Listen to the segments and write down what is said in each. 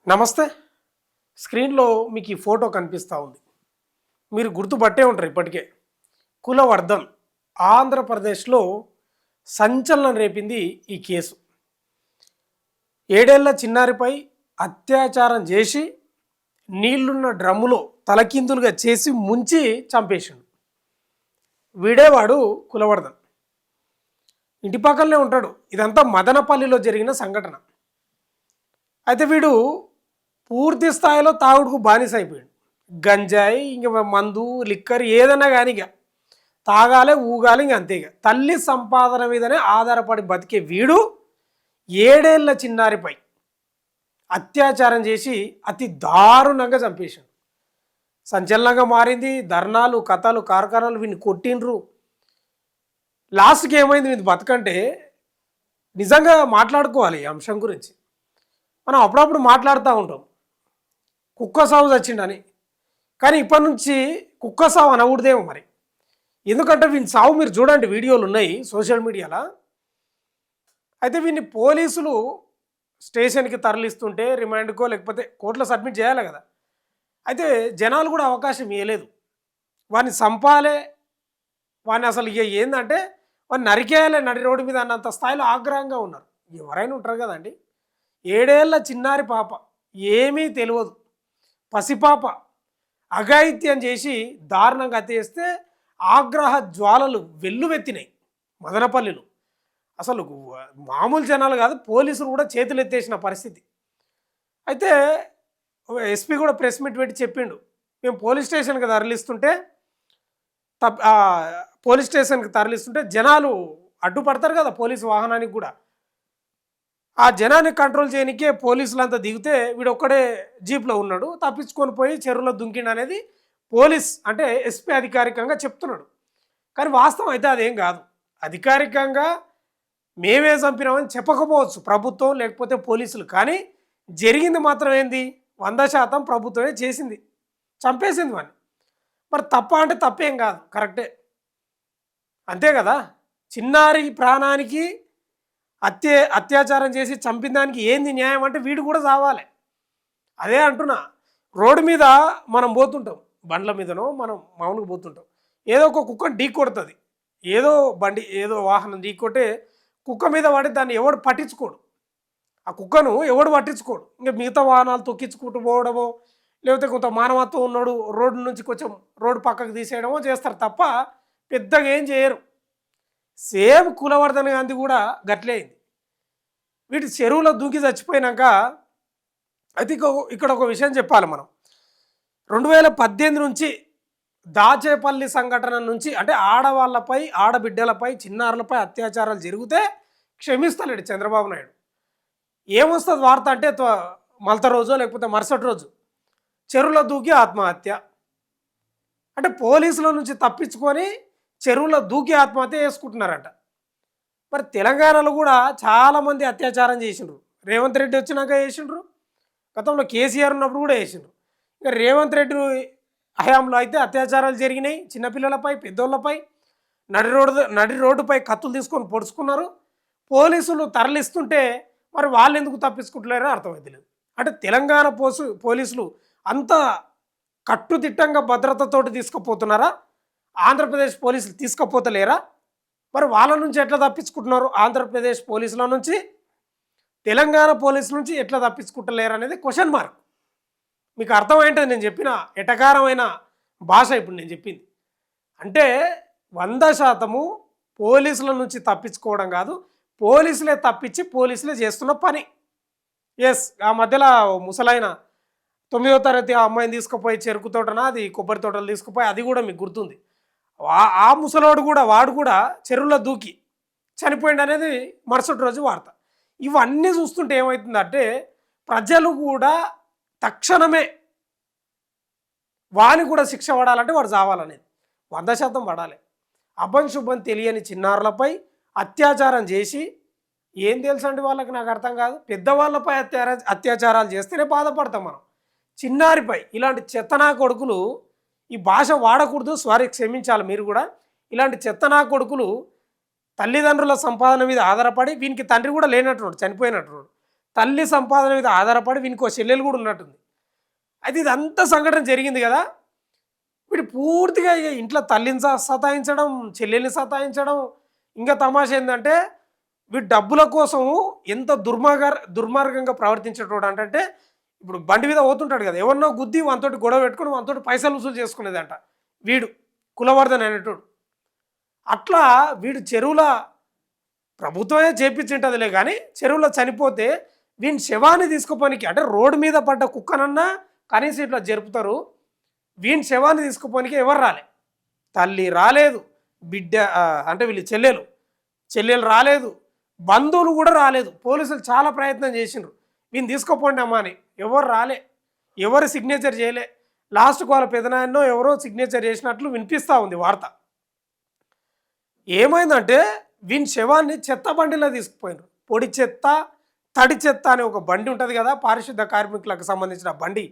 నమస్తే. స్క్రీన్‌లో మీకు ఈ ఫోటో కనిపిస్తా ఉంది. మీరు గుర్తుపట్టే ఉంటారు ఇప్పటికే. కులవర్ధన్ ఆంధ్రప్రదేశ్‌లో సంచలనం రేపింది ఈ కేసు. 7 ఏళ్ల చిన్నారిపై అత్యాచారం చేసి నీళ్లున్న డ్రమ్ములో తలకిందులుగా చేసి ముంచి చంపేసిండు. వీడేవాడు కులవర్ధన్. ఇంటి పక్కనే ఉంటాడు. ఇదంతా మదనపల్లిలో జరిగిన సంఘటన. అయితే వీడు పూర్తి స్థాయిలో తాగుడుకు బానిస అయిపోయాడు. గంజాయి ఇంక మందు లిక్కర్ ఏదైనా కానీ ఇక తాగాలి ఊగాలి ఇంక అంతే. ఇక తల్లి సంపాదన మీదనే ఆధారపడి బతికే వీడు 7 ఏళ్ల చిన్నారిపై అత్యాచారం చేసి అతి దారుణంగా చంపేశాడు. సంచలనంగా మారింది. ధర్నాలు కథలు కార్ఖానాలు వీడిని కొట్టిండ్రు. లాస్ట్కి ఏమైంది వీడి బతకంటే నిజంగా మాట్లాడుకోవాలి ఈ అంశం గురించి. మనం అప్పుడప్పుడు మాట్లాడుతూ ఉంటాం కుక్క సాగు చచ్చిండని. కానీ ఇప్పటి నుంచి కుక్క సాగు అనకూడదేమో మరి. ఎందుకంటే వీని సాగు మీరు చూడండి, వీడియోలు ఉన్నాయి సోషల్ మీడియాలో. అయితే వీడిని పోలీసులు స్టేషన్కి తరలిస్తుంటే రిమాండ్కో లేకపోతే కోర్టులో సబ్మిట్ చేయాలి కదా. అయితే జనాలు కూడా అవకాశం ఇవ్వలేదు. వాడిని చంపాలే, వాడిని అసలు ఇక ఏంటంటే వాడిని నరికేయాలి నడి రోడ్డు మీద అన్నంత స్థాయిలో ఆగ్రహంగా ఉన్నారు. ఎవరైనా ఉంటారు కదండి. 7 ఏళ్ల చిన్నారి పాప, ఏమీ తెలియదు, పసిపాప అఘాయిత్యం చేసి దారుణంగా హత్య చేస్తే ఆగ్రహ జ్వాలలు వెల్లువెత్తినాయి మదనపల్లిలో. అసలు మామూలు జనాలు కాదు, పోలీసులు కూడా చేతులు ఎత్తేసిన పరిస్థితి. అయితే ఎస్పీ కూడా ప్రెస్ మీట్ పెట్టి చెప్పిండు, మేము పోలీస్ స్టేషన్కి తరలిస్తుంటే జనాలు అడ్డుపడతారు కదా పోలీసు వాహనానికి కూడా. ఆ జనాన్ని కంట్రోల్ చేయడానికే పోలీసులు అంతా దిగితే వీడు ఒక్కడే జీప్లో ఉన్నాడు, తప్పించుకొని పోయి చెరువులో దుంకిండు అనేది పోలీస్ అంటే ఎస్పీ అధికారికంగా చెప్తున్నాడు. కానీ వాస్తవం అయితే అదేం కాదు. అధికారికంగా మేమే చంపినామని చెప్పకపోవచ్చు ప్రభుత్వం లేకపోతే పోలీసులు, కానీ జరిగింది మాత్రం ఏంది 100% ప్రభుత్వమే చేసింది, చంపేసింది వాడిని. మరి తప్ప అంటే తప్పేం కాదు, కరెక్టే, అంతే కదా. చిన్నారి ప్రాణానికి అత్యాచారం చేసి చంపిన దానికి ఏంది న్యాయం అంటే వీడు కూడా చావాలి. అదే అంటున్నా. రోడ్డు మీద మనం పోతుంటాం, బండ్ల మీదనో మనం మామూలుగా పోతుంటాం, ఏదో ఒక కుక్కను ఢీ కొడుతుంది, ఏదో బండి ఏదో వాహనం ఢీ కొట్టే కుక్క మీద పడి దాన్ని ఎవడు పట్టించుకోడు, ఆ కుక్కను ఎవడు పట్టించుకోడు. ఇంకా మిగతా వాహనాలు తొక్కించుకుంటూ పోవడమో లేకపోతే కొంత మానవత్వం ఉన్నాడు రోడ్డు నుంచి కొంచెం రోడ్డు పక్కకు తీసేయడమో చేస్తారు తప్ప పెద్దగా ఏం చేయరు. సేమ్ కులవర్ధన్ గాంధీ కూడా గట్లే అయింది. వీటి చెరువులో దూకి చచ్చిపోయినాక అయితే ఇక్కడ ఒక విషయం చెప్పాలి మనం. 2018 నుంచి దాచేపల్లి సంఘటన నుంచి అంటే ఆడవాళ్ళపై ఆడబిడ్డలపై చిన్నారులపై అత్యాచారాలు జరిగితే క్షమిస్తలేడు చంద్రబాబు నాయుడు. ఏమొస్తుంది వార్త అంటే మలత రోజు లేకపోతే మరుసటి రోజు చెరువులో దూకి ఆత్మహత్య. అంటే పోలీసుల నుంచి తప్పించుకొని చెరువులో దూకి ఆత్మహత్య చేసుకుంటున్నారంట. మరి తెలంగాణలో కూడా చాలామంది అత్యాచారం చేసిండ్రు. రేవంత్ రెడ్డి వచ్చినాక చేసిండ్రు, గతంలో కేసీఆర్ ఉన్నప్పుడు కూడా చేసిండ్రు. ఇక రేవంత్ రెడ్డి హయాంలో అయితే అత్యాచారాలు జరిగినాయి చిన్నపిల్లలపై పెద్దోళ్ళపై. నడి రోడ్డుపై కత్తులు తీసుకొని పొడుచుకున్నారు. పోలీసులు తరలిస్తుంటే మరి వాళ్ళు ఎందుకు తప్పించుకుంటలేరో అర్థమైతలేదు. అంటే తెలంగాణ పోలీసులు అంత కట్టుదిట్టంగా భద్రతతోటి తీసుకుపోతున్నారా? ఆంధ్రప్రదేశ్ పోలీసులు తీసుకుపోతలేరా? మరి వాళ్ళ నుంచి ఎట్లా తప్పించుకుంటున్నారు? ఆంధ్రప్రదేశ్ పోలీసుల నుంచి తెలంగాణ పోలీసుల నుంచి ఎట్లా తప్పించుకుంటలేరు అనేది క్వశ్చన్ మార్క్. మీకు అర్థమైంటుంది నేను చెప్పిన ఎటకారమైన భాష ఇప్పుడు నేను చెప్పింది. అంటే 100% పోలీసుల నుంచి తప్పించుకోవడం కాదు, పోలీసులే తప్పించి పోలీసులే చేస్తున్న పని. ఎస్, ఆ మధ్యలో ముసలైన 9వ తరగతి ఆ అమ్మాయిని తీసుకుపోయి చెరుకు తోటన అది కొబ్బరి తోటలు తీసుకుపోయి, అది కూడా మీకు గుర్తుంది. ఆ ముసలోడు కూడా వాడు కూడా చెరువులో దూకి చనిపోయింది అనేది మరుసటి రోజు వార్త. ఇవన్నీ చూస్తుంటే ఏమవుతుందంటే ప్రజలు కూడా తక్షణమే వాని కూడా శిక్ష పడాలంటే వాడు చావాలనేది 100% పడాలి. అభం శుభం తెలియని చిన్నారులపై అత్యాచారం చేసి ఏం తెలుసండి వాళ్ళకి, నాకు అర్థం కాదు. పెద్దవాళ్ళపై అత్యాచారాలు చేస్తేనే బాధపడతాం మనం. చిన్నారిపై ఇలాంటి చెత్తనా కొడుకులు, ఈ భాష వాడకూడదు, సారీ క్షమించాలి మీరు కూడా. ఇలాంటి చెత్తనా కొడుకులు తల్లిదండ్రుల సంపాదన మీద ఆధారపడి, వీనికి తండ్రి కూడా లేనట్టున్నాడు, చనిపోయినట్టున్నాడు, తల్లి సంపాదన మీద ఆధారపడి వీనికి చెల్లెలు కూడా ఉన్నట్టుంది. అయితే ఇదంతా సంఘటన జరిగింది కదా, వీడు పూర్తిగా ఇక ఇంట్లో తల్లిని సతాయించడం, చెల్లెల్ని సతాయించడం. ఇంకా తమాషా ఏంటంటే వీడు డబ్బుల కోసం ఎంత దుర్మార్గంగా ప్రవర్తించేటోడు అంటే, ఇప్పుడు బండి మీద పోతుంటాడు కదా, ఎవరినో గుద్ది వానితోటి గొడవ పెట్టుకుని వానితోటి పైసలు వసూలు చేసుకునేదంట వీడు, కులవర్ధన్ అనేటోడు. అట్లా వీడు చెరువుల ప్రభుత్వమే చేపించింటదిలే కానీ చెరువులో చనిపోతే వీని శవాన్ని తీసుకుపోనికి, అంటే రోడ్డు మీద పడ్డ కుక్కనన్నా కనీసం ఇట్లా జరుపుతారు, వీని శవాన్ని తీసుకుపోనికి ఎవరు రాలే. తల్లి రాలేదు, బిడ్డ అంటే వీళ్ళు చెల్లెలు రాలేదు, బంధువులు కూడా రాలేదు. పోలీసులు చాలా ప్రయత్నం చేసిండ్రు వీని తీసుకుపోండి అమ్మా అని, ఎవరు రాలే, ఎవరు సిగ్నేచర్ చేయలే. లాస్ట్కి వాళ్ళ పెదనాయనో ఎవరో సిగ్నేచర్ చేసినట్లు వినిపిస్తూ ఉంది వార్త. ఏమైందంటే వీని శవాన్ని చెత్త బండిలో తీసుకుపోయినారు. పొడి చెత్త, తడి చెత్త అనే ఒక బండి ఉంటుంది కదా, పారిశుద్ధ కార్మికులకు సంబంధించిన బండి,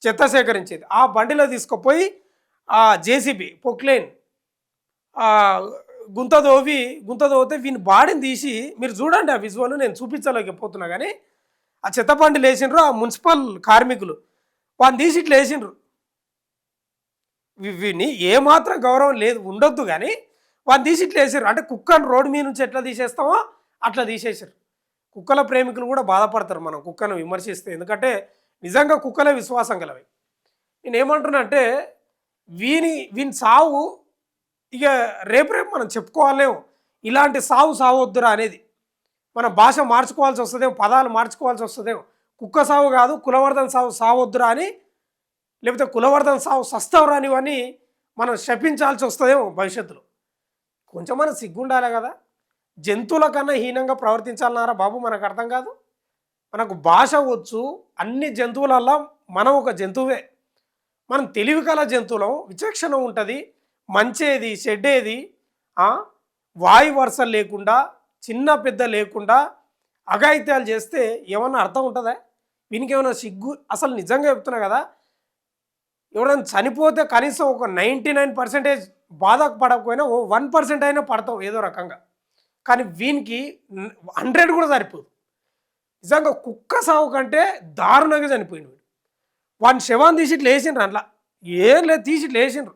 చెత్త సేకరించేది. ఆ బండిలో తీసుకుపోయి ఆ జేసీబీ పొక్లైన్ గుంత దోవితే వీని బాడీని తీసి, మీరు చూడండి ఆ విజువల్, నేను చూపించలేకపోతున్నా కానీ ఆ చెత్త బండిలు వేసిండ్రు ఆ మున్సిపల్ కార్మికులు, వాడిని తీసి ఇట్లా వేసిండ్రు. వీని ఏమాత్రం గౌరవం లేదు ఉండొద్దు కానీ వాడిని తీసి ఇట్లా వేసారు. అంటే కుక్కను రోడ్డు మీద నుంచి ఎట్లా తీసేస్తామో అట్లా తీసేసారు. కుక్కల ప్రేమికులు కూడా బాధపడతారు మనం కుక్కను విమర్శిస్తే, ఎందుకంటే నిజంగా కుక్కలే విశ్వాసం గలవి. నేను ఏమంటున్నా అంటే వీని సావు ఇక రేపు మనం చెప్పుకోవాలేమో, ఇలాంటి సావొద్దురా అనేది. మన భాష మార్చుకోవాల్సి వస్తుందేమో, పదాలు మార్చుకోవాల్సి వస్తుందేమో. కుక్క సావు కాదు, కులవర్ధన్ సావొద్దురా అని, లేకపోతే కులవర్ధన్ సావు సస్తవరా అని మనం శపించాల్సి వస్తుందేమో భవిష్యత్తులో. కొంచెం మనం సిగ్గుండాలి కదా, జంతువుల కన్నా హీనంగా ప్రవర్తించాలన్నారా బాబు, మనకు అర్థం కాదు. మనకు భాష వచ్చు, అన్ని జంతువులల్లో మనం ఒక జంతువే, మనం తెలివి కల జంతువులం, విచక్షణ ఉంటుంది, మంచేది చెడ్డేది వాయు వరుసలు లేకుండా, చిన్న పెద్ద లేకుండా అఘాయిత్యాలు చేస్తే ఏమన్నా అర్థం ఉంటుందా? వీనికి ఏమైనా సిగ్గు? అసలు నిజంగా చెప్తున్నా కదా, ఎవరైనా చనిపోతే కనీసం ఒక 99% బాధపడకపోయినా 1% అయినా పడతాం ఏదో రకంగా, కానీ వీనికి 100 కూడా సరిపోదు. నిజంగా కుక్క సావు కంటే దారుణంగా చనిపోయింది వీడు. వాడిని శవాన్ని తీసి ఇట్లా వేసిండ్రు, అట్లా ఏం లేదు తీసి ఇట్లా వేసిండ్రు.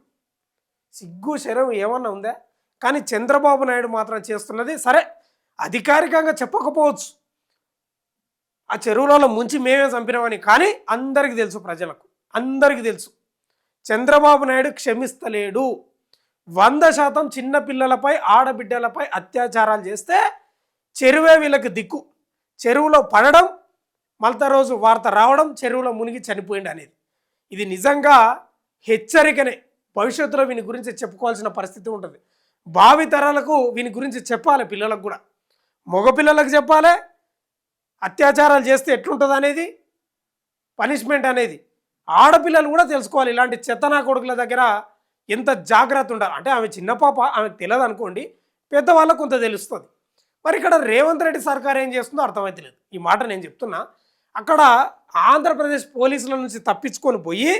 సిగ్గు శరం ఏమన్నా ఉందా? కానీ చంద్రబాబు నాయుడు మాత్రం చేస్తున్నది, సరే అధికారికంగా చెప్పకపోవచ్చు ఆ చెరువులలో ముంచి మేమే చంపినామని, కానీ అందరికీ తెలుసు, ప్రజలకు అందరికీ తెలుసు చంద్రబాబు నాయుడు క్షమిస్తలేడు. 100% చిన్నపిల్లలపై ఆడబిడ్డలపై అత్యాచారాలు చేస్తే చెరువే వీళ్ళకి దిక్కు. చెరువులో పడడం, మళ్ళీ రోజు వార్త రావడం చెరువులో మునిగి చనిపోయింది అనేది, ఇది నిజంగా హెచ్చరికనే. భవిష్యత్తులో వీని గురించి చెప్పుకోవాల్సిన పరిస్థితి ఉంటుంది. భావితరాలకు వీని గురించి చెప్పాలి, పిల్లలకు కూడా, మగపిల్లలకు చెప్పాలి. అత్యాచారాలు చేస్తే ఎట్లుంటుంది అనేది, పనిష్మెంట్ అనేది ఆడపిల్లలు కూడా తెలుసుకోవాలి. ఇలాంటి చెత్తనా కొడుకుల దగ్గర ఎంత జాగ్రత్త ఉండాలి. అంటే ఆమె చిన్న పాప, ఆమెకు తెలియదు అనుకోండి, పెద్దవాళ్ళకు కొంత తెలుస్తుంది. మరి ఇక్కడ రేవంత్ రెడ్డి సర్కార్ ఏం చేస్తుందో అర్థమవుతలేదు. ఈ మాట నేను చెప్తున్నా, అక్కడ ఆంధ్రప్రదేశ్ పోలీసుల నుంచి తప్పించుకొని పోయి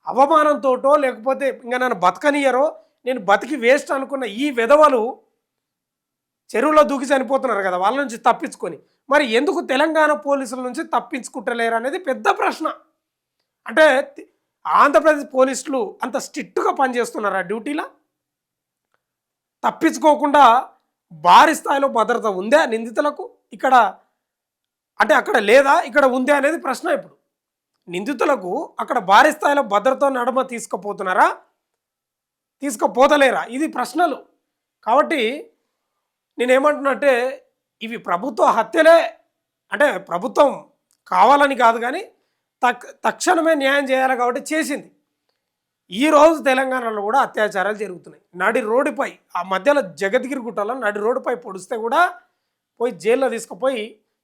అవమానంతోటో లేకపోతే ఇంకా నన్ను బతకనియరో, నేను బతికి వేస్ట్ అనుకున్న ఈ వెధవలు చెరువులో దూకి చనిపోతున్నారు కదా, వాళ్ళ నుంచి తప్పించుకొని మరి ఎందుకు తెలంగాణ పోలీసుల నుంచి తప్పించుకుంటలేరు అనేది పెద్ద ప్రశ్న. అంటే ఆంధ్రప్రదేశ్ పోలీసులు అంత స్ట్రిక్ట్గా పనిచేస్తున్నారా డ్యూటీలో? తప్పించుకోకుండా భారీ స్థాయిలో భద్రత ఉందా నిందితులకు ఇక్కడ? అంటే అక్కడ లేదా, ఇక్కడ ఉందా అనేది ప్రశ్న. ఇప్పుడు నిందితులకు అక్కడ భారీ స్థాయిలో భద్రత నడుమ తీసుకుపోతున్నారా, తీసుకుపోతలేరా, ఇది ప్రశ్నలు. కాబట్టి నేనేమంటున్నా ఇవి ప్రభుత్వ హత్యలే. అంటే ప్రభుత్వం కావాలని కాదు కానీ తక్షణమే న్యాయం చేయాలి కాబట్టి చేసింది. ఈరోజు తెలంగాణలో కూడా అత్యాచారాలు జరుగుతున్నాయి. నడి రోడ్డుపై, ఆ మధ్యలో జగద్గిరి గుట్టలో నడి రోడ్డుపై పొడిస్తే కూడా పోయి జైల్లో తీసుకుపోయి,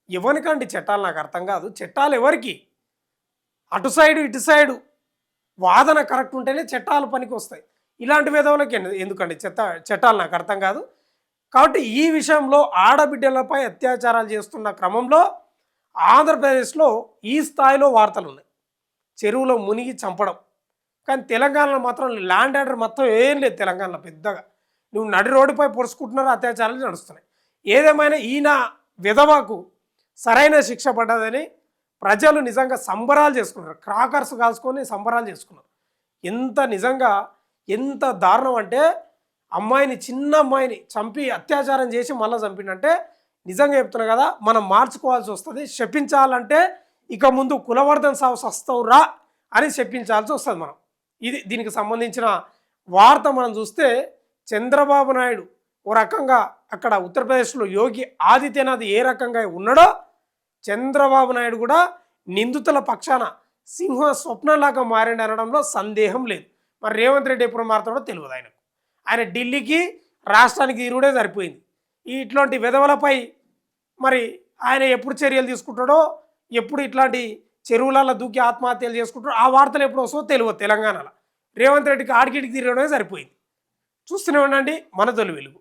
ఎవరికండి చట్టాలు నాకు అర్థం కాదు. చట్టాలు ఎవరికి? అటు సైడు ఇటు సైడు వాదన కరెక్ట్ ఉంటేనే చట్టాలు పనికి వస్తాయి. ఇలాంటి విధవులకి ఎందుకండి చట్టాలు నాకు అర్థం కాదు. కాబట్టి ఈ విషయంలో ఆడబిడ్డలపై అత్యాచారాలు చేస్తున్న క్రమంలో ఆంధ్రప్రదేశ్లో ఈ స్థాయిలో వార్తలు ఉన్నాయి, చెరువులో మునిగి చంపడం. కానీ తెలంగాణలో మాత్రం ల్యాండ్ ఆర్డర్ మొత్తం ఏం లేదు. తెలంగాణలో పెద్దగా నువ్వు నడి రోడ్డుపై పొడుచుకుంటున్నారో అత్యాచారాలు నడుస్తున్నాయి. ఏదేమైనా ఈయన విధవకు సరైన శిక్ష పడ్డదని ప్రజలు నిజంగా సంబరాలు చేసుకున్నారు. క్రాకర్స్ కాల్చుకొని సంబరాలు చేసుకున్నారు. ఎంత నిజంగా ఎంత దారుణం అంటే అమ్మాయిని, చిన్న అమ్మాయిని చంపి అత్యాచారం చేసి మళ్ళీ చంపిండంటే నిజంగా చెప్తున్నా కదా, మనం మార్చుకోవాల్సి వస్తుంది. శపించాలంటే ఇక ముందు కులవర్ధన సాగు సస్తవురా అని శపించాల్సి వస్తుంది మనం. దీనికి సంబంధించిన వార్త మనం చూస్తే చంద్రబాబు నాయుడు ఓ రకంగా అక్కడ ఉత్తరప్రదేశ్లో యోగి ఆదిత్యనాథ్ ఏ రకంగా ఉన్నాడో చంద్రబాబు నాయుడు కూడా నిందితుల పక్షాన సింహ స్వప్నంలాగా మారిండి అనడంలో సందేహం లేదు. మరి రేవంత్ రెడ్డి ఎప్పుడు మారుతాడో తెలియదు ఆయనకు. ఆయన ఢిల్లీకి రాష్ట్రానికి తిరుగుడే సరిపోయింది. ఇట్లాంటి విధవలపై మరి ఆయన ఎప్పుడు చర్యలు తీసుకుంటాడో, ఎప్పుడు ఇట్లాంటి చెరువులలో దూకి ఆత్మహత్యలు చేసుకుంటాడో ఆ వార్తలు ఎప్పుడు వస్తుందో తెలియదు. తెలంగాణలో రేవంత్ రెడ్డికి ఆడికిడికి తిరగడమే సరిపోయింది. చూస్తూనే ఉండండి మన తొలి వెలుగు.